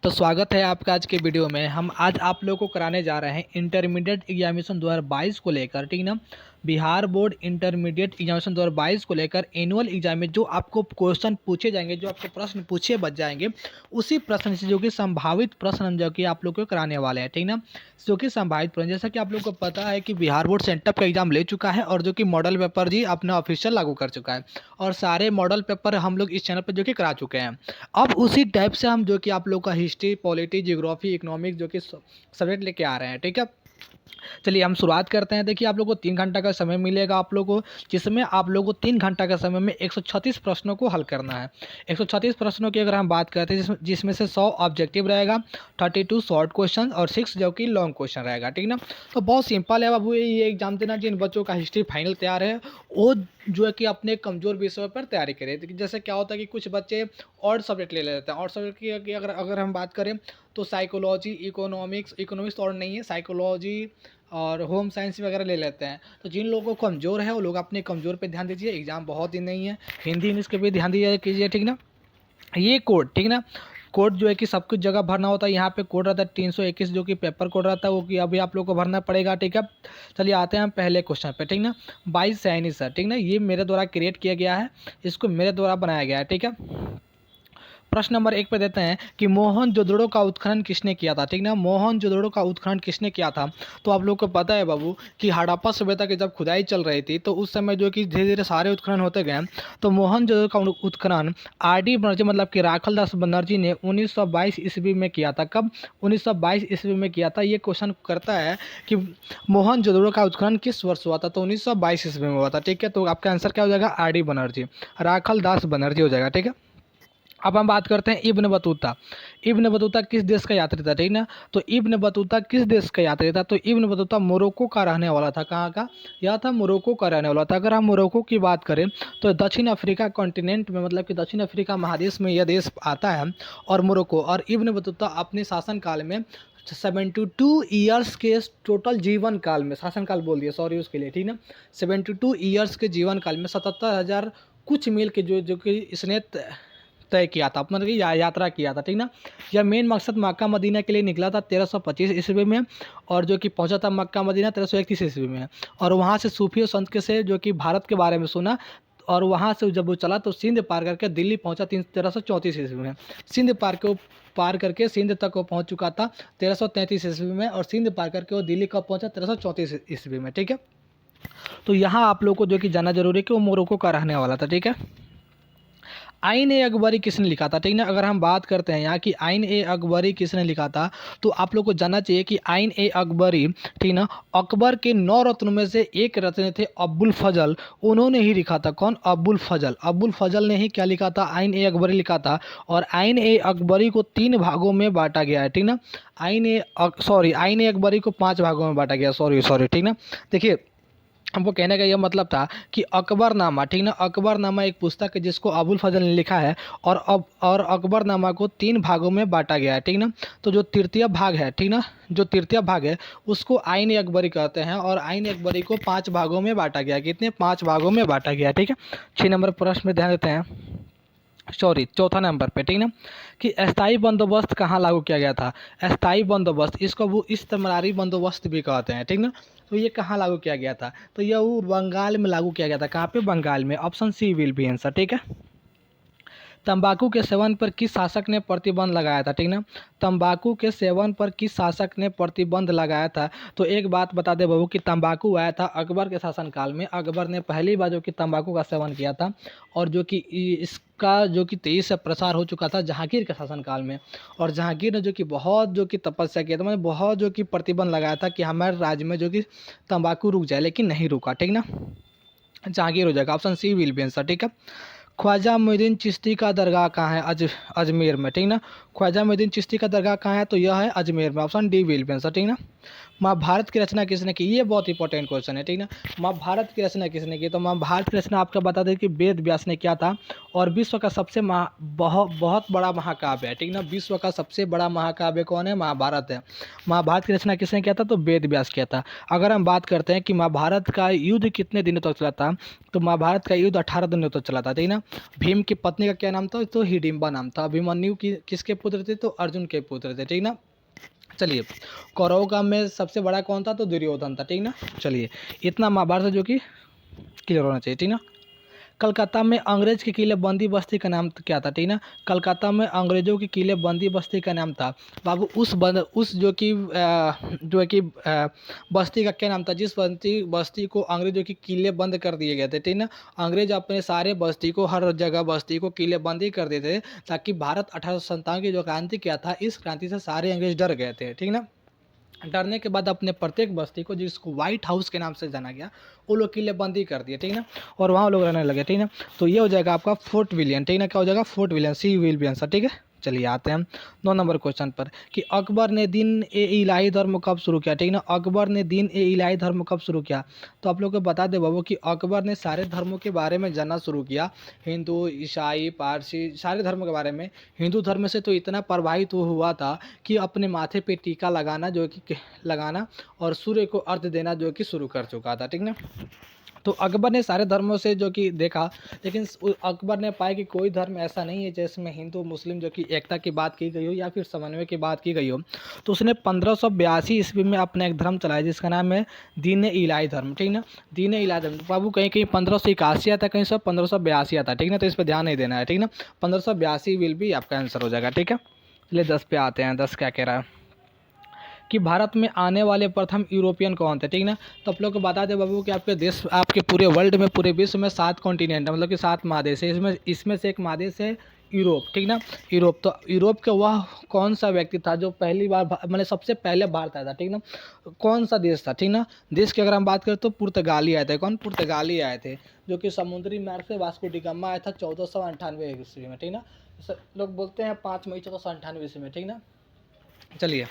तो स्वागत है आपका आज के वीडियो में। हम आज आप लोगों को कराने जा रहे हैं इंटरमीडिएट एग्जामिनेशन 2022 को लेकर, ठीक ना। बिहार बोर्ड इंटरमीडिएट एग्जामिनेशन 2022 को लेकर एनुअल एग्जाम में जो आपको क्वेश्चन पूछे जाएंगे, जो आपको प्रश्न पूछे बच जाएंगे, उसी प्रश्न से जो कि संभावित प्रश्न हम जो कि आप लोग को कराने वाले हैं, ठीक ना। जो कि संभावित प्रश्न, जैसा कि आप लोग को पता है कि बिहार बोर्ड सेंटअप का एग्जाम ले चुका है और जो कि मॉडल पेपर जी अपना ऑफिशियल लागू कर चुका है और सारे मॉडल पेपर हम लोग इस चैनल पर जो कि करा चुके हैं। अब उसी टाइप से हम जो कि आप लोग का हिस्ट्री, पॉलिटी, जियोग्राफी, इकोनॉमिक्स जो कि सब्जेक्ट लेके आ रहे हैं, ठीक है। चलिए हम शुरुआत करते हैं। देखिए, आप लोगों को 3 घंटा का समय मिलेगा आप लोगों को, जिसमें आप लोगों को 3 घंटा के समय में 136 प्रश्नों को हल करना है। 136 प्रश्नों की अगर हम बात करते हैं, जिसमें से 100 ऑब्जेक्टिव रहेगा, 32 शॉर्ट क्वेश्चन और 6 जो कि लॉन्ग क्वेश्चन रहेगा, ठीक ना। तो बहुत सिंपल है बाबू, ये एग्जाम देना। जिन बच्चों का हिस्ट्री फाइनल तैयार है वो जो है कि अपने कमज़ोर विषयों पर तैयारी करें। जैसे क्या होता है कि कुछ बच्चे और सब्जेक्ट ले लेते हैं। और सब्जेक्ट की अगर हम बात करें तो साइकोलॉजी, इकोनॉमिक्स तो और नहीं है, साइकोलॉजी और होम साइंस वगैरह ले लेते हैं। तो जिन लोगों को कमज़ोर है वो लोग अपने कमज़ोर पे ध्यान दीजिए। एग्ज़ाम बहुत ही नहीं है, हिंदी इंग्लिश के भी ध्यान दिया कीजिए, ठीक ना। ये कोड, ठीक ना, कोड जो है कि सब कुछ जगह भरना होता है। यहाँ पे कोड रहता है 321 जो कि पेपर कोड रहता है, वो कि अभी आप लोग को भरना पड़ेगा, ठीक है। चलिए आते हैं हम पहले क्वेश्चन पे, ठीक ना। बाई सैनी सर, ठीक ना, ये मेरे द्वारा क्रिएट किया गया है, इसको मेरे द्वारा बनाया गया है, ठीक है। प्रश्न नंबर 1 पे देते हैं कि मोहनजोदड़ो का उत्खनन किसने किया था, ठीक ना। मोहनजोदड़ो का उत्खनन किसने किया था? तो आप लोग को पता है बाबू कि हड़प्पा सभ्यता की जब खुदाई चल रही थी तो उस समय जो कि धीरे धीरे सारे उत्खनन होते गए। तो मोहनजोदड़ो का उत्खनन आर.डी. बनर्जी मतलब कि राखलदास बनर्जी ने 1922 ईस्वी में किया था। कब? 1922 ईस्वी में किया था। ये क्वेश्चन करता है कि मोहनजोदड़ो का उत्खनन किस वर्ष हुआ था? तो 1922 ईस्वी में हुआ था, ठीक है। तो आपका आंसर क्या हो जाएगा? आर.डी. बनर्जी, राखलदास बनर्जी हो जाएगा, ठीक है। अब हम बात करते हैं इब्न बतूता। इब्न बतूता किस देश का यात्री था, ठीक ना। तो इब्न बतूता किस देश का यात्री था? तो इब्न बतूता मोरक्को का रहने वाला था। कहाँ का? यह था मोरक्को का रहने वाला था। अगर हम मोरक्को की बात करें तो दक्षिण अफ्रीका कॉन्टिनेंट में, मतलब कि दक्षिण अफ्रीका महादेश में यह देश आता है। और मोरक्को और इब्न बतूता अपने शासनकाल में 72 ईयर्स के टोटल जीवन काल में, शासनकाल बोल दिया सॉरी उसके लिए, ठीक ना। 72 ईयर्स के जीवन काल में 77,000 कुछ मील के जो कि इसने तय किया था, मतलब कि यात्रा किया था, ठीक ना। यह मेन मकसद मक्का मदीना के लिए निकला था 1325 ईस्वी में, और जो कि पहुंचा था मक्का मदीना 1331 ईस्वी में। और वहां से सूफी और संत के से जो कि भारत के बारे में सुना, और वहां से जब वो चला तो सिंध पार करके दिल्ली पहुंचा 1334 ईस्वी में। सिंध पार करके सिंध तक वो पहुंच चुका था 1333 ईस्वी में, और सिंध पार करके वो दिल्ली कब पहुंचा? 1334 ईस्वी में, ठीक है। तो यहाँ आप लोग को जो कि जानना जरूरी है कि वो मोरक्को का रहने वाला था, ठीक है। आइन ए अकबरी किसने लिखा था, ठीक ना। अगर हम बात करते हैं यहाँ की आइन ए अकबरी किसने लिखा था, तो आप लोग को जानना चाहिए कि आइन ए अकबरी, ठीक ना, अकबर के 9 रत्नों में से एक रत्न थे अब्बुल फजल, उन्होंने ही लिखा था। कौन? अब्बुल फजल। अब्बुल फजल ने ही क्या लिखा था? आइन ए अकबरी लिखा था। और आइन ए अकबरी को 3 भागों में बांटा गया है, ठीक ना। आइन ए अकबरी को 5 भागों में बांटा गया, सॉरी, ठीक ना। देखिए, हमको कहने का यह मतलब था कि अकबरनामा, ठीक ना, अकबरनामा एक पुस्तक है जिसको अबुल फजल ने लिखा है, और अकबरनामा को 3 भागों में बांटा गया है, ठीक ना। तो जो तृतीय भाग है, ठीक ना, जो तृतीय भाग है उसको आइन ए अकबरी कहते हैं, और आइन ए अकबरी को 5 भागों में बांटा गया। कितने? 5 भागों में बांटा गया, ठीक है। 6 नंबर प्रश्न में ध्यान देते हैं, सॉरी चौथा नंबर पे, ठीक ना, कि अस्थाई बंदोबस्त कहाँ लागू किया गया था? अस्थाई बंदोबस्त, इसको वो इस्तमरारी बंदोबस्त भी कहते हैं, ठीक ना। तो ये कहाँ लागू किया गया था? तो ये वो बंगाल में लागू किया गया था। कहाँ पे? बंगाल में। Option C will be answer, ठीक है। तंबाकू के सेवन पर किस शासक ने प्रतिबंध लगाया था, ठीक ना। तंबाकू के सेवन पर किस शासक ने प्रतिबंध लगाया था? तो एक बात बता दे बाबू कि तंबाकू आया था अकबर के शासनकाल में। अकबर ने पहली बार जो कि तंबाकू का सेवन किया था, और जो कि इसका जो कि तेजी से प्रसार हो चुका था जहांगीर के शासनकाल में। और जहांगीर ने जो कि बहुत जो कि तपस्या किया था, मतलब बहुत जो कि प्रतिबंध लगाया था कि हमारे राज्य में जो कि तंबाकू रुक जाए, लेकिन नहीं रुका, ठीक ना। जहांगीर हो जाएगा। Option C will be answer, ठीक है। ख्वाजा मोइनुद्दीन चिश्ती का दरगाह कहाँ है? अजमेर में, ठीक ना। ख्वाजा मोइनुद्दीन चिश्ती का दरगाह कहाँ है? तो यह है अजमेर में। Option D will be answer, ठीक ना। महाभारत की रचना किसने की? ये बहुत इंपॉर्टेंट क्वेश्चन है, ठीक ना। महाभारत की रचना किसने की? तो महाभारत की रचना आपको बता दें कि वेद व्यास ने किया था। और विश्व का सबसे बहुत बड़ा महाकाव्य है, ठीक ना। विश्व का सबसे बड़ा महाकाव्य कौन है? महाभारत है। महाभारत की रचना किसने किया था? तो वेद व्यास किया था। अगर हम बात करते हैं कि महाभारत का युद्ध कितने दिनों तक चला था, तो महाभारत का युद्ध 18 दिनों तक चला था, ठीक ना। भीम की पत्नी का क्या नाम था? तो हिडिंबा नाम था। अभिमन्यु की किसके पुत्र थे? तो अर्जुन के पुत्र थे, ठीक ना। चलिए, कौरवों का में सबसे बड़ा कौन था? तो दुर्योधन था, ठीक ना। चलिए, इतना महाभारत है जो कि क्लियर होना चाहिए, ठीक ना। कलकत्ता में अंग्रेज के किले बंदी बस्ती का नाम क्या था? ठीक ना। कलकत्ता में अंग्रेजों की किले बंदी बस्ती का नाम था बाबू उस बस्ती का क्या नाम था? जिस बस्ती को अंग्रेजों की किले बंद कर दिए गए थे, ठीक ना। अंग्रेज अपने सारे बस्ती को, हर जगह बस्ती को किले बंदी कर देते थे, ताकि भारत 1857 की जो क्रांति किया था, इस क्रांति से सारे अंग्रेज डर गए थे, ठीक ना। डरने के बाद अपने प्रत्येक बस्ती को, जिसको व्हाइट हाउस के नाम से जाना गया, वो लोग किले बंदी कर दिए, ठीक ना। और वहाँ लोग रहने लगे, ठीक ना। तो ये हो जाएगा आपका फोर्ट विलियम, ठीक ना। क्या हो जाएगा? Fort William, C William sir, ठीक है। चलिए आते हैं हम 9 नंबर क्वेश्चन पर कि अकबर ने दीन ए इलाही धर्म कब शुरू किया? ठीक ना। अकबर ने दीन ए इलाही धर्म कब शुरू किया? तो आप लोग को बता दे बाबू कि अकबर ने सारे धर्मों के बारे में जानना शुरू किया, हिंदू, ईसाई, पारसी, सारे धर्मों के बारे में। हिंदू धर्म से तो इतना प्रभावित हुआ था कि अपने माथे पे टीका लगाना जो कि लगाना और सूर्य को अर्घ देना जो कि शुरू कर चुका था, ठीक ना। तो अकबर ने सारे धर्मों से जो कि देखा, लेकिन अकबर ने पाया कि कोई धर्म ऐसा नहीं है जिसमें हिंदू मुस्लिम जो कि एकता की बात की गई हो या फिर समन्वय की बात की गई हो। तो उसने 1582 ईस्वी में अपना एक धर्म चलाया जिसका नाम है दीन इलाही धर्म, ठीक ना। दीन इलाही धर्म बाबू कहीं कहीं 1581 आता, कहीं सब 1582 आता, ठीक ना। तो इस पर ध्यान नहीं देना है, ठीक ना। 1582 विल भी आपका आंसर हो जाएगा, ठीक है। चलिए 10 पे आते हैं। 10 क्या कह रहा है कि भारत में आने वाले प्रथम यूरोपियन कौन थे? ठीक ना। तो आप लोग को बता दें बाबू कि आपके देश, आपके पूरे वर्ल्ड में, पूरे विश्व में 7 कॉन्टिनेंट है, मतलब कि 7 महादेश है। इसमें से एक महादेश है यूरोप, ठीक ना। यूरोप, तो यूरोप का वह कौन सा व्यक्ति था जो पहली बार मतलब सबसे पहले भारत आया था, ठीक ना। कौन सा देश था? ठीक ना। देश की अगर हम बात करें तो पुर्तगाली आए थे। कौन? पुर्तगाली आए थे, जो कि समुद्री मार्ग से वास्को डी गामा आया था 1498 ईस्वी में, ठीक ना। लोग बोलते हैं 5 मई 1498 ईस्वी में, ठीक ना। चलिए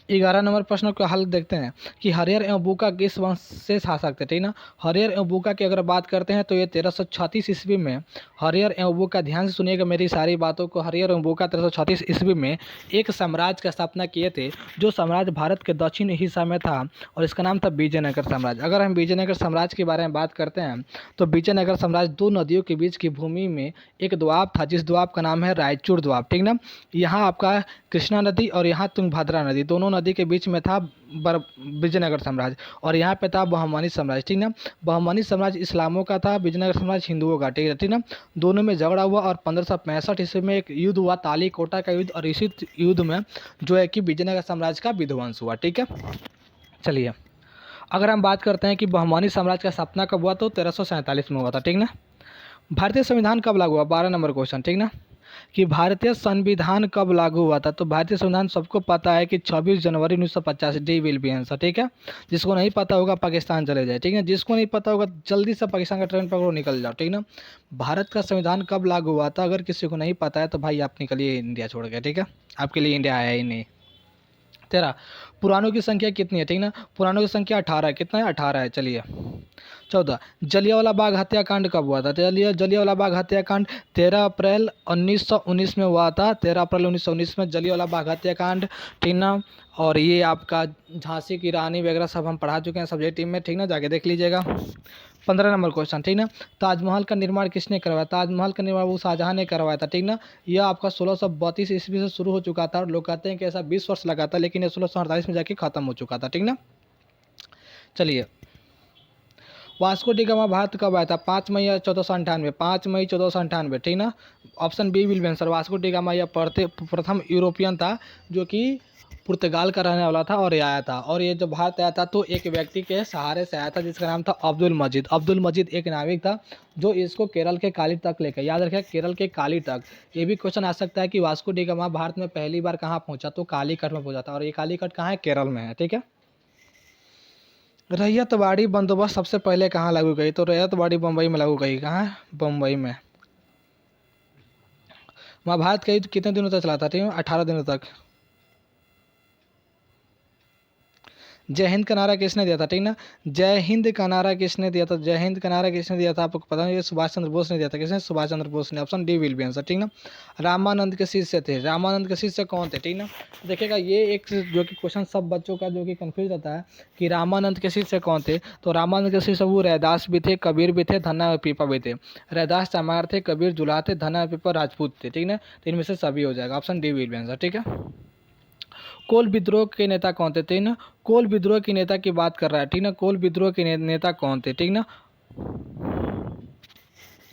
11 नंबर प्रश्न का हल देखते हैं कि हरियर एवं बूका किस वंश से शासक थे? ठीक ना। हरियर एवं बूका की अगर बात करते हैं तो ये 1336 ईस्वी में हरियर एवं बूका, ध्यान से सुनिएगा मेरी सारी बातों को, हरियर एवं बूका 1336 ईस्वी में एक साम्राज्य का स्थापना किए थे, जो साम्राज्य भारत के दक्षिण हिस्सा में था, और इसका नाम था विजयनगर साम्राज्य। अगर हम विजयनगर साम्राज्य के बारे में बात करते हैं तो विजयनगर साम्राज्य 2 नदियों के बीच की भूमि में एक द्वीप था, जिस द्वीप का नाम है रायचूर द्वीप, ठीक ना। यहाँ आपका कृष्णा नदी और यहाँ तुंगभद्रा नदी, दोनों नदी के बीच में था विजयनगर साम्राज्य, और यहाँ पे था बहमनी साम्राज्य, ठीक ना। बहमनी साम्राज्य इस्लामों का था, विजयनगर साम्राज्य हिंदुओं का, ठीक है, ठीक ना। दोनों में झगड़ा हुआ और 1565 ईस्वी में एक युद्ध हुआ, तालीकोटा का युद्ध, और इसी युद्ध में जो है कि विजयनगर साम्राज्य का विध्वंस हुआ, ठीक है। चलिए अगर हम बात करते हैं कि बहमनी साम्राज्य का स्थापना कब हुआ, तो 1347 में हुआ था, ठीक ना। भारतीय संविधान कब लागू हुआ? 12 नंबर क्वेश्चन, ठीक ना। कि भारतीय संविधान कब लागू हुआ था? तो भारतीय संविधान सबको पता है कि 26 जनवरी 1950, डी विल बी आंसर, ठीक है। जिसको नहीं पता होगा पाकिस्तान चले जाए, ठीक है। जिसको नहीं पता होगा जल्दी से पाकिस्तान का ट्रेन पकड़ो, निकल जाओ, ठीक ना। भारत का संविधान कब लागू हुआ था? अगर किसी को नहीं पता है तो भाई आप निकलिए इंडिया छोड़ के, ठीक है। आपके लिए इंडिया आया ही नहीं। 13 पुराणों की संख्या कितनी है? ठीक ना। पुराणों की संख्या 18 है। कितना है? 18 है। चलिए 14 जलियांवाला बाग हत्याकांड कब हुआ था? चलिए जलियांवाला बाग हत्याकांड 13 अप्रैल 1919 में हुआ था। 13 अप्रैल 1919 में जलियांवाला बाग हत्याकांड, ठीक ना। और ये आपका झांसी की रानी वगैरह सब हम पढ़ा चुके हैं सब्जेक्ट टीम में, ठीक ना, जाके देख लीजिएगा। 15 नंबर क्वेश्चन, ठीक ना। ताजमहल का निर्माण किसने करवाया? ताजमहल का निर्माण वो शाहजहां ने करवाया था, ठीक ना। यह आपका 1632 ईस्वी से शुरू हो चुका था, और लोग कहते हैं कि ऐसा 20 वर्ष लगा था, लेकिन ये 1648 में जाके खत्म हो चुका था, ठीक ना। चलिए वास्को डी गामा भारत कब आया था? 5 मई 1498, 5 मई 1498, ठीक ना। Option B will be answer. Vasco da Gama यह प्रथम यूरोपियन था जो कि पुर्तगाल का रहने वाला था, और ये आया था, और ये जब भारत आया था तो एक व्यक्ति के सहारे से आया था जिसका नाम था अब्दुल मजीद। अब्दुल मजीद एक नाविक था जो इसको केरल के काली तक लेकर, याद रखें केरल के काली तक। ये भी क्वेश्चन आ सकता है कि वास्को डी गामा भारत में पहली बार कहाँ पहुंचा? तो कालीकट में पहुंचा था, और ये कालीकट कहाँ है? केरल में है, ठीक है। रैयतवाड़ी बंदोबस्त सबसे पहले कहाँ लागू गई? तो रैयतवाड़ी बम्बई में लागू गई। कहाँ? बम्बई में। महाभारत का युद्ध कितने दिनों तक चला था? ठीक है, 18 दिनों तक। जय हिंद का नारा किसने दिया था, ठीक ना। जय हिंद का नारा किसने दिया था, जय हिंद का नारा किसने दिया था, आपको पता है, ये सुभाष चंद्र बोस ने दिया था। किसने, सुभाष चंद्र बोस ने। Option D will be answer, ठीक ना। रामानंद के शिष्य थे, रामानंद के शिष्य कौन थे, ठीक ना। देखिएगा ये एक जो कि क्वेश्चन सब बच्चों का जो कि कंफ्यूज रहता है कि रामानंद के शिष्य कौन थे। तो रामानंद के शिष्य वो रैदास भी थे, कबीर भी थे, धन्ना पीपा भी थे। रैदास चमार थे, कबीर जुलाहा थे, धन्ना पीपा राजपूत थे, ठीक ना। तो इनमें से सभी हो जाएगा, option D will be answer, ठीक है। कोल विद्रोह के नेता कौन थे, ठीक ना। कोल विद्रोह के नेता की बात कर रहा है, ठीक ना। कोल विद्रोह के नेता कौन थे, ठीक ना,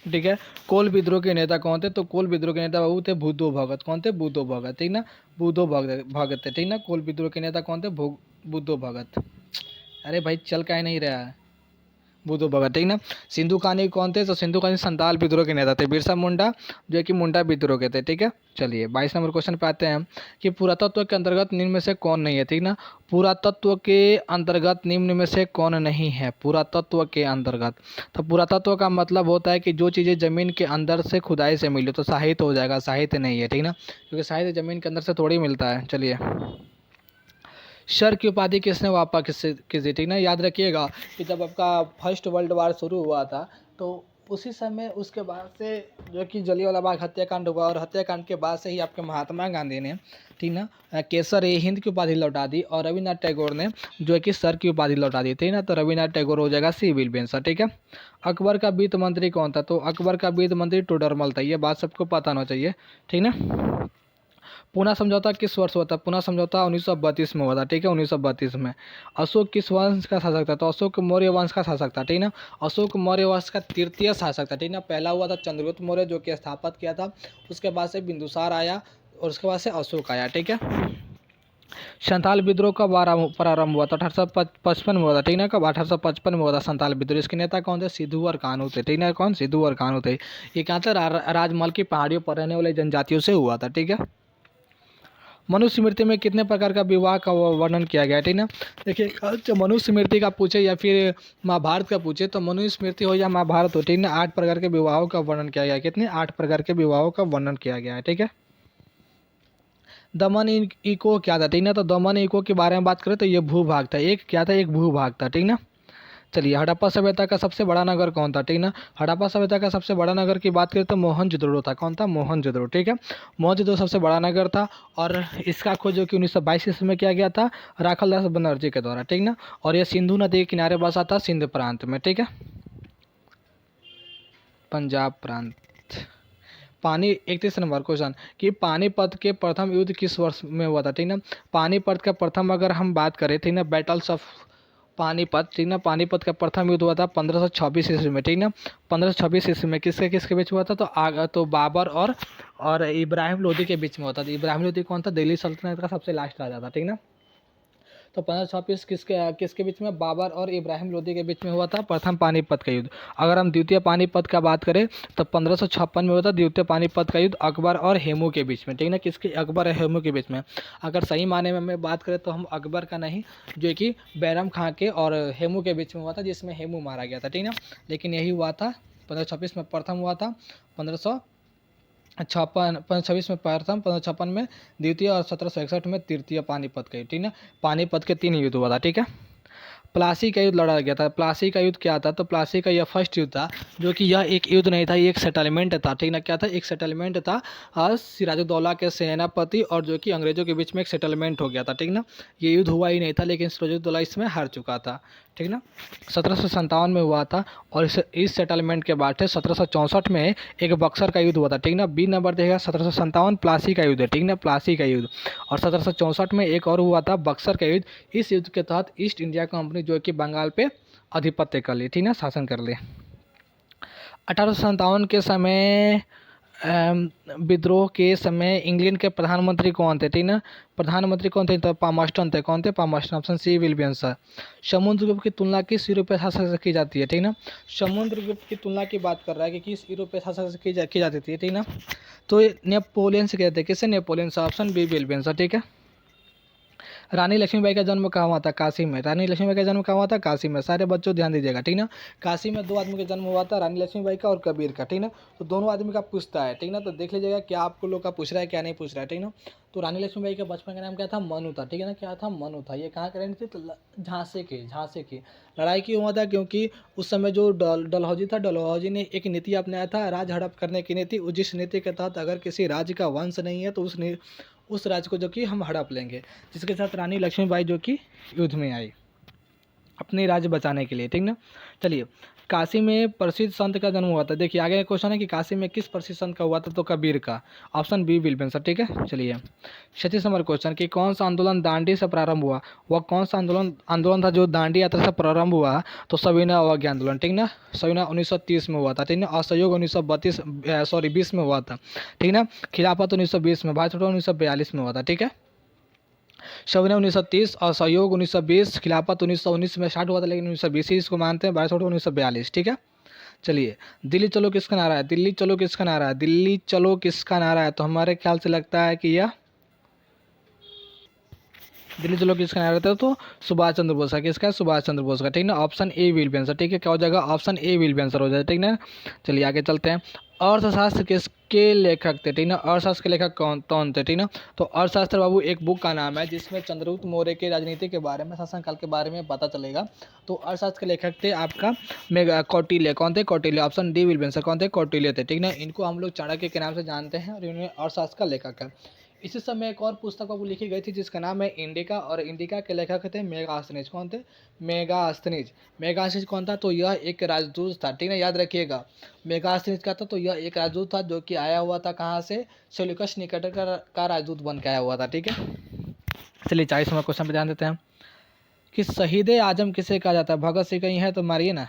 ठीक है। कोल विद्रोह के नेता कौन थे, तो कोल विद्रोह के नेता बाबू थे बुद्धो भगत। कौन थे, बुद्धो भगत, ठीक ना। बुद्धो भगत थे, ठीक ना। कोल विद्रोह के नेता कौन थे, बुद्धो भगत। अरे भाई चल का ही नहीं रहा है, बुद्धो भगत, ठीक ना। सिंधु कान्हू कौन थे, तो सिंधु कान्हू संताल विद्रोह के नेता थे। बिरसा मुंडा जो कि मुंडा विद्रोह के थे, ठीक है। चलिए 22 नंबर क्वेश्चन पे आते हैं कि पुरातत्व के अंतर्गत निम्न में से कौन नहीं है, ठीक ना। पुरातत्व के अंतर्गत निम्न में से कौन नहीं है, पुरातत्व के अंतर्गत। तो पुरातत्व का मतलब होता है कि जो चीज़ें जमीन के अंदर से खुदाई से मिली, तो साहित्य हो जाएगा, साहित्य नहीं है, ठीक ना, क्योंकि साहित्य जमीन के अंदर से थोड़ी मिलता है। चलिए, सर की उपाधि किसने वापस की थी, ठीक ना। याद रखिएगा कि जब आपका फर्स्ट वर्ल्ड वार शुरू हुआ था, तो उसी समय उसके बाद से जो कि जलियांवाला बाग हत्याकांड हुआ, और हत्याकांड के बाद से ही आपके महात्मा गांधी ने, ठीक ना, केसर ए हिंद की उपाधि लौटा दी, और रविन्द्रनाथ टैगोर ने जो है कि सर की उपाधि लौटा दी थी ना। तो रविन्द्रनाथ टैगोर हो जाएगा सी विल बी आंसर, ठीक है। अकबर का वित्त मंत्री कौन था, तो अकबर का वित्त मंत्री टोडरमल था। ये बात सबको पता होना चाहिए, ठीक ना। पूना समझौता किस वर्ष हुआ था, पूना समझौता 1932 में हुआ था, ठीक है, 1932 में। अशोक किस वंश का शासक था, तो अशोक मौर्य वंश का शासक था, ठीक ना। अशोक मौर्य वंश का तृतीय शासक था, ठीक ना। पहला हुआ था चंद्रगुप्त मौर्य जो कि स्थापित किया था, उसके बाद से बिंदुसार आया, और उसके बाद से अशोक आया, ठीक है। संथाल विद्रोह कब प्रारंभ हुआ था, 1855 में हुआ था, ठीक ना। कब, 1855 में हुआ था संथाल विद्रोह। इसके नेता कौन थे, सिद्धू और कान्हू थे, ठीक ना। कौन, सिद्धू और कान्हू थे। ये क्या था, राजमहल की पहाड़ियों पर रहने वाले जनजातियों से हुआ था, ठीक है। मनुस्मृति में कितने प्रकार का विवाह का वर्णन किया गया है, ठीक ना। देखिए, जो मनुस्मृति का पूछे या फिर महाभारत का पूछे, तो मनुस्मृति हो या महाभारत हो, ठीक ना, 8 प्रकार के विवाहों का वर्णन किया गया है। कितने, 8 प्रकार के विवाहों का वर्णन किया गया है, ठीक है। दमन इको क्या था, ठीक ना। तो दमन इको के बारे में बात करें तो ये भूभाग था, एक क्या था, एक भूभाग था, ठीक ना। चलिए, हड़प्पा सभ्यता का सबसे बड़ा नगर कौन था, ठीक ना। हड़प्पा सभ्यता का सबसे बड़ा नगर की बात करें तो मोहनजोदड़ो था। कौन था, मोहनजोदड़ो, ठीक है। मोहनजोदड़ो सबसे बड़ा नगर था, और इसका खोज जो कि 1922 ईस्वी में किया गया था राखालदास बनर्जी के द्वारा, ठीक ना। और यह सिंधु नदी के किनारे बसा था, सिंध प्रांत में, ठीक है, पंजाब प्रांत। पानी 31 नंबर क्वेश्चन कि पानीपत के प्रथम युद्ध किस वर्ष में हुआ था, ठीक ना। पानीपत का प्रथम अगर हम बात करें, ठीक ना, बैटल्स ऑफ पानीपत, ठीक ना, पानीपत का प्रथम युद्ध हुआ था 1526 ईस्वी में, ठीक ना। 1526 ईस्वी में किसके किसके बीच में हुआ था, तो बाबर और इब्राहिम लोदी के बीच में हुआ था। तो इब्राहिम लोदी कौन था, दिल्ली सल्तनत का सबसे लास्ट राजा था, ठीक ना। तो 1526 किसके किसके बीच में, बाबर और इब्राहिम लोदी के बीच में हुआ था प्रथम पानीपत का युद्ध। अगर हम द्वितीय पानीपत का बात करें तो 1556 में हुआ था द्वितीय पानीपत का युद्ध, अकबर और हेमू के बीच में, ठीक ना। किसके, अकबर और हेमू के बीच में। अगर सही माने में मैं बात करें तो हम अकबर का नहीं, जो कि बैरम खां के और हेमू के बीच में हुआ था, जिसमें हेमू मारा गया था, ठीक ना। लेकिन यही हुआ था 1526 में प्रथम हुआ था, 1526 में प्रथम, 1556 में द्वितीय, और 1761 में तृतीय पानीपत का युद्ध, ठीक ना। पानीपत के 3 युद्ध हुआ था, ठीक है। प्लासी का युद्ध लड़ा गया था। प्लासी का युद्ध क्या था, तो प्लासी का यह फर्स्ट युद्ध था, जो कि यह एक युद्ध नहीं था, ये एक सेटलमेंट था, ठीक ना। क्या था, एक सेटलमेंट था। सिराजुद्दौला के सेनापति और जो कि अंग्रेजों के बीच में एक सेटलमेंट हो गया था, ठीक ना। ये युद्ध हुआ ही नहीं था, लेकिन सिराजुद्दौला इसमें हार चुका था, ठीक ना। 1757 में हुआ था, और इस सेटलमेंट के बाद 1764 में एक बक्सर का युद्ध हुआ था, ठीक ना। बी नंबर देगा 1757 प्लासी का युद्ध, ठीक ना, प्लासी का युद्ध। और 1764 में एक और हुआ था बक्सर का युद्ध। इस युद्ध के तहत ईस्ट इंडिया कंपनी जो कि बंगाल पे आधिपत्य कर ली, ठीक ना, शासन कर ली। 1857 के समय विद्रोह के समय इंग्लैंड के प्रधानमंत्री कौन थे, ठीक ना। प्रधानमंत्री कौन थे, तो पामस्टन थे। कौन थे, Palmerston. Option C will be answer. Samudragupta की तुलना किस यूरोपीय शासक से की जाती है, ठीक ना। समुद्रगुप्त की तुलना की बात कर रहा है कि किस यूरोपीय शासक से की जाती थी, ठीक ना। तो नेपोलियन से कहते हैं, किससे, नेपोलियन से। Option B will be answer, ठीक है। रानी लक्ष्मीबाई का जन्म कहाँ हुआ था? काशी में। रानी लक्ष्मीबाई का जन्म कहाँ हुआ था? काशी में। सारे बच्चों ध्यान दीजिएगा, ठीक ना। काशी में 2 आदमी का जन्म हुआ था, रानी लक्ष्मीबाई का और कबीर का, ठीक ना। तो दोनों आदमी का पूछता है, ठीक ना। तो देख लीजिएगा क्या आपको लोग का पूछ रहा है, क्या नहीं पूछ रहा है, ठीक ना। तो रानी लक्ष्मीबाई के बचपन का नाम क्या था? मनु था, ठीक है ना। क्या था? मनु था। ये कहाँ के रहने थे? तो झांसे की। लड़ाई क्यों हुआ था? क्योंकि उस समय जो डलहौजी था, डलहौजी ने एक नीति अपनाया था, राज हड़प करने की नीति। जिस नीति के तहत अगर किसी राज्य का वंश नहीं है तो उस राज्य को जो कि हम हड़प लेंगे, जिसके साथ रानी लक्ष्मीबाई जो कि युद्ध में आई अपने राज्य बचाने के लिए, ठीक ना। चलिए, काशी में प्रसिद्ध संत का जन्म हुआ था। देखिए आगे क्वेश्चन है कि काशी में किस प्रसिद्ध संत का हुआ था? तो कबीर का। ऑप्शन बी विल आंसर, ठीक है। चलिए 36 नंबर क्वेश्चन कि कौन सा आंदोलन दांडी से प्रारंभ हुआ? वह कौन सा आंदोलन था जो दांडी यात्रा से प्रारंभ हुआ? तो सविनय अवज्ञा आंदोलन, ठीक ना। सविनय 1930 में हुआ था, ठीक ना। असहयोग 1920 में हुआ था, ठीक ना। खिलाफत 1920 में, भारत छोड़ो 1942 में हुआ था, ठीक है। सविनय 1930 और सहयोग 1920, खिलाफत 1919 में स्टार्ट हुआ था, लेकिन 1920 ही इसको मानते हैं। 1942, ठीक है। चलिए, दिल्ली चलो किसका नारा है? दिल्ली चलो किसका नारा है? दिल्ली चलो किसका नारा है? तो हमारे ख्याल से लगता है कि यह दिल्ली चलो किसका नारा था? तो सुभाष चंद्र बोस का। किसका? सुभाष चंद्र बोस का, ठीक ना। Option A will be answer, ठीक है। क्या हो जाएगा? Option A will be answer हो जाएगा, ठीक ना। चलिए आगे चलते हैं। अर्थशास्त्र किसके लेखक थे? ठीक ना। अर्थशास्त्र के लेखक कौन थे? ठीक ना। तो अर्थशास्त्र बाबू एक बुक का नाम है जिसमें चंद्रगुप्त मौर्य के राजनीति के बारे में, शासनकाल के बारे में पता चलेगा। तो अर्थशास्त्र के लेखक थे आपका मेगा कौटिल्य। कौन थे? Kautilya. Option D will be answer. कौन थे? कौटिल्य थे, ठीक ना। इनको हम लोग चाणक्य के नाम से जानते हैं और इन्हें अर्थशास्त्र का लेखक है। इसी समय एक और पुस्तक बाबू लिखी गई थी जिसका नाम है इंडिका, और इंडिका के लेखक थे मेगास्थनीज। कौन थे? मेगास्थनीज। मेगास्थनीज कौन था? तो यह एक राजदूत था, ठीक है, याद रखिएगा। मेगास्थनीज का था तो यह एक राजदूत था जो कि आया हुआ था कहाँ से? सेल्यूकस निकेटर का राजदूत बन के आया हुआ था, ठीक है। चलिए 40 नंबर क्वेश्चन पे ध्यान देते हैं कि शहीद आजम किसे कहा जाता है? भगत सिंह कहीं है तो मारिए ना।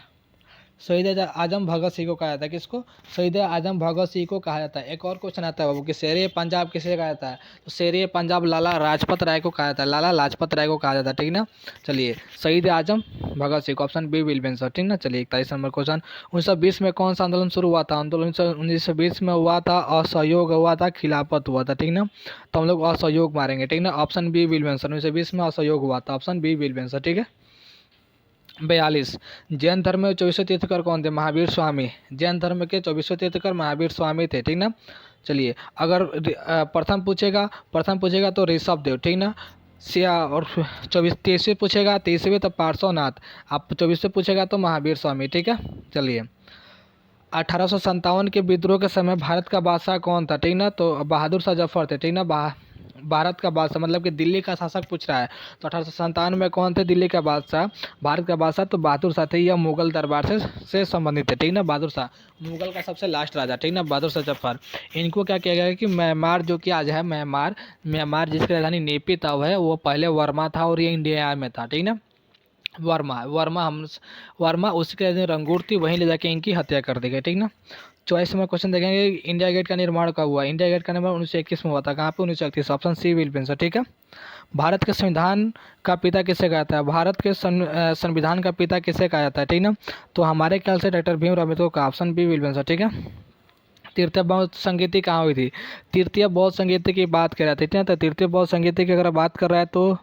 शहीद आजम भगत सिंह को कहा जाता है। किसको? शहीद आजम भगत सिंह को कहा जाता है। एक और क्वेश्चन आता है बाबू कि शेर पंजाब किसे कहा जाता है? तो शेर पंजाब लाला लाजपत राय को कहा जाता है। लाला लाजपत राय को कहा जाता है, ठीक ना। चलिए, Shaheed Azam Bhagat Singh, option B will be answer, ठीक ना। चलिए 41 नंबर क्वेश्चन, 1920 में कौन सा आंदोलन शुरू हुआ था? आंदोलन 1920 में हुआ था असहयोग हुआ था, खिलाफत हुआ था, ठीक ना। तो हम लोग असहयोग मारेंगे, ठीक ना। Option B will be answer. 1920 में असहयोग हुआ था, option B will be answer, ठीक है। 42, जैन धर्म में 24वें तीर्थकर कौन थे? महावीर स्वामी। जैन धर्म के 24वें तीर्थकर महावीर स्वामी थे, ठीक ना। चलिए, अगर प्रथम पूछेगा तो ऋषभ देव, ठीक ना। सिया और 23वें पूछेगा, 23वें तो पार्श्वनाथ। आप 24वें पूछेगा तो महावीर स्वामी, ठीक है। चलिए, 1857 के विद्रोह के समय भारत का बादशाह कौन था? ठीक ना। तो बहादुर शाह जफर थे, ठीक ना। भारत का बादशाह मतलब कि दिल्ली का शासक पूछ रहा है। तो 1857 में कौन थे दिल्ली का बादशाह? भारत का बादशाह तो बहादुर शाह थे। यह मुगल दरबार से संबंधित थे, ठीक ना। बहादुर शाह मुगल का सबसे लास्ट राजा, ठीक ना, बहादुर शाह जफर। इनको क्या किया गया कि म्यांमार जो कि आज है म्यांमार जिसकी राजधानी नेपी है, वो पहले वर्मा था और ये इंडिया में था, ठीक ना। वर्मा उसके रंगूर थी, वहीं ले जाके इनकी हत्या कर दी गई, ठीक ना। चॉइस में क्वेश्चन देखेंगे इंडिया गेट का निर्माण कब हुआ? इंडिया गेट का निर्माण 1921 में हुआ था। कहाँ पे? 1931। Option C will be answer, ठीक है। भारत के संविधान का पिता किसे कहा जाता है? भारत के संविधान का पिता किसे कहा जाता है, ठीक ना। तो हमारे ख्याल से डॉक्टर भीमराव अम्बेडकर का। Option B will be answer, ठीक है। तृतीय बौद्ध संगीति कहाँ हुई थी? तृतीय बौद्ध संगीति की बात कर रहा था, ठीक है। तो तृतीय बौद्ध संगीति की अगर बात कर रहा है तो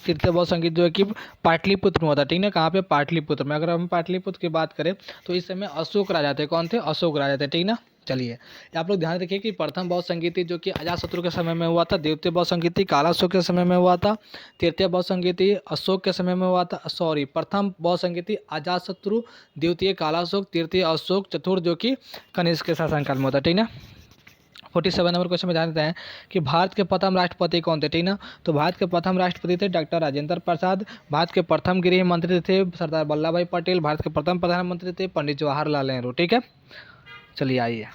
तृतीय बौद्ध संगीत जो है कि पाटलिपुत्र में होता है, ठीक ना। कहाँ पे? पाटलिपुत्र में। अगर हम पाटलिपुत्र की बात करें तो इस समय अशोक राजा थे। कौन थे? अशोक राजा थे, ठीक ना। चलिए, आप लोग ध्यान रखिए कि प्रथम बौद्ध संगीति जो कि अजातशत्रु के समय में हुआ था, द्वितीय बौद्ध संगीति कालाशोक के समय में हुआ था, तृतीय बौद्ध संगीति अशोक के समय में हुआ था। प्रथम बौद्ध संगीति अजातशत्रु, द्वितीय कालाशोक, तृतीय अशोक, चतुर्थ जो कि कनिष्क के शासनकाल में होता है, ठीक ना। 47 नंबर क्वेश्चन में जानते हैं कि भारत के प्रथम राष्ट्रपति कौन थे, ठीक ना। तो भारत के प्रथम राष्ट्रपति थे डॉक्टर राजेंद्र प्रसाद। भारत के प्रथम गृह मंत्री थे सरदार वल्लभ भाई पटेल। भारत के प्रथम प्रधानमंत्री थे पंडित जवाहरलाल नेहरू, ठीक है। चलिए आइए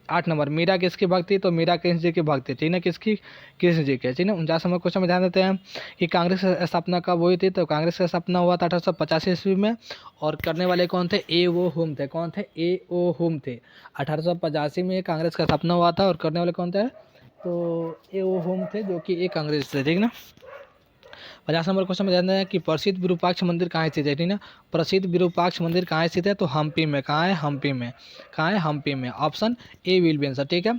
8 नंबर, मीरा किसकी भक्ति? तो मीरा कृष्ण जी की भक्ति, ठीक है। किसकी? कृष्ण जी के, ठीक है। 49 नंबर क्वेश्चन में ध्यान देते हैं कि कांग्रेस की स्थापना कब हुई थी? तो कांग्रेस की स्थापना हुआ था 1885 ईस्वी में। और करने वाले कौन थे? ए ओ हुम थे। कौन थे? ए ओ हुम थे। 1885 में कांग्रेस का स्थापना हुआ था और करने वाले कौन थे? तो ए ओ हुम थे जो कि एक कांग्रेस थे, ठीक ना। 50 नंबर क्वेश्चन में ध्यान दें कि प्रसिद्ध विरूपाक्ष मंदिर कहाँ स्थित है, ठीक ना। प्रसिद्ध विरूपाक्ष मंदिर कहाँ स्थित है? तो हम्पी में। कहाँ है? हम्पी में। कहाँ है? हम्पी में। Option A will be answer, ठीक है।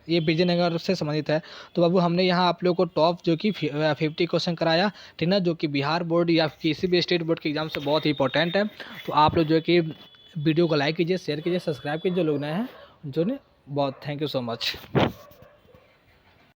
ये विजयनगर से संबंधित है। तो बाबू हमने यहाँ आप लोग को टॉप जो कि 50 क्वेश्चन कराया, ठीक ना, जो कि बिहार बोर्ड या किसी भी स्टेट बोर्ड के एग्जाम से बहुत ही इंपॉर्टेंट है। तो आप लोग जो है कि वीडियो को लाइक कीजिए, शेयर कीजिए, सब्सक्राइब कीजिए जो लोग नए हैं जो ने बहुत। Thank you so much.